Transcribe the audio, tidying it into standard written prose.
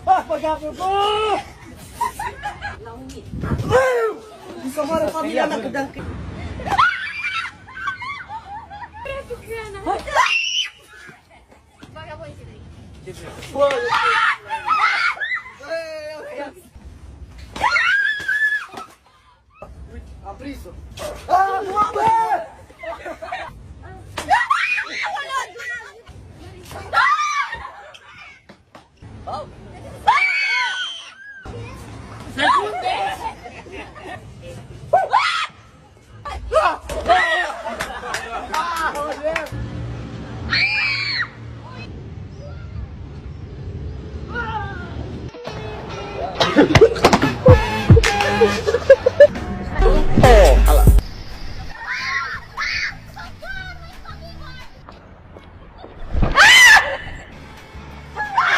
Pagapon ko! Gusto mo rin pamilya na kadangkit. Apriso. Ah, bumabe! Oh, yeah.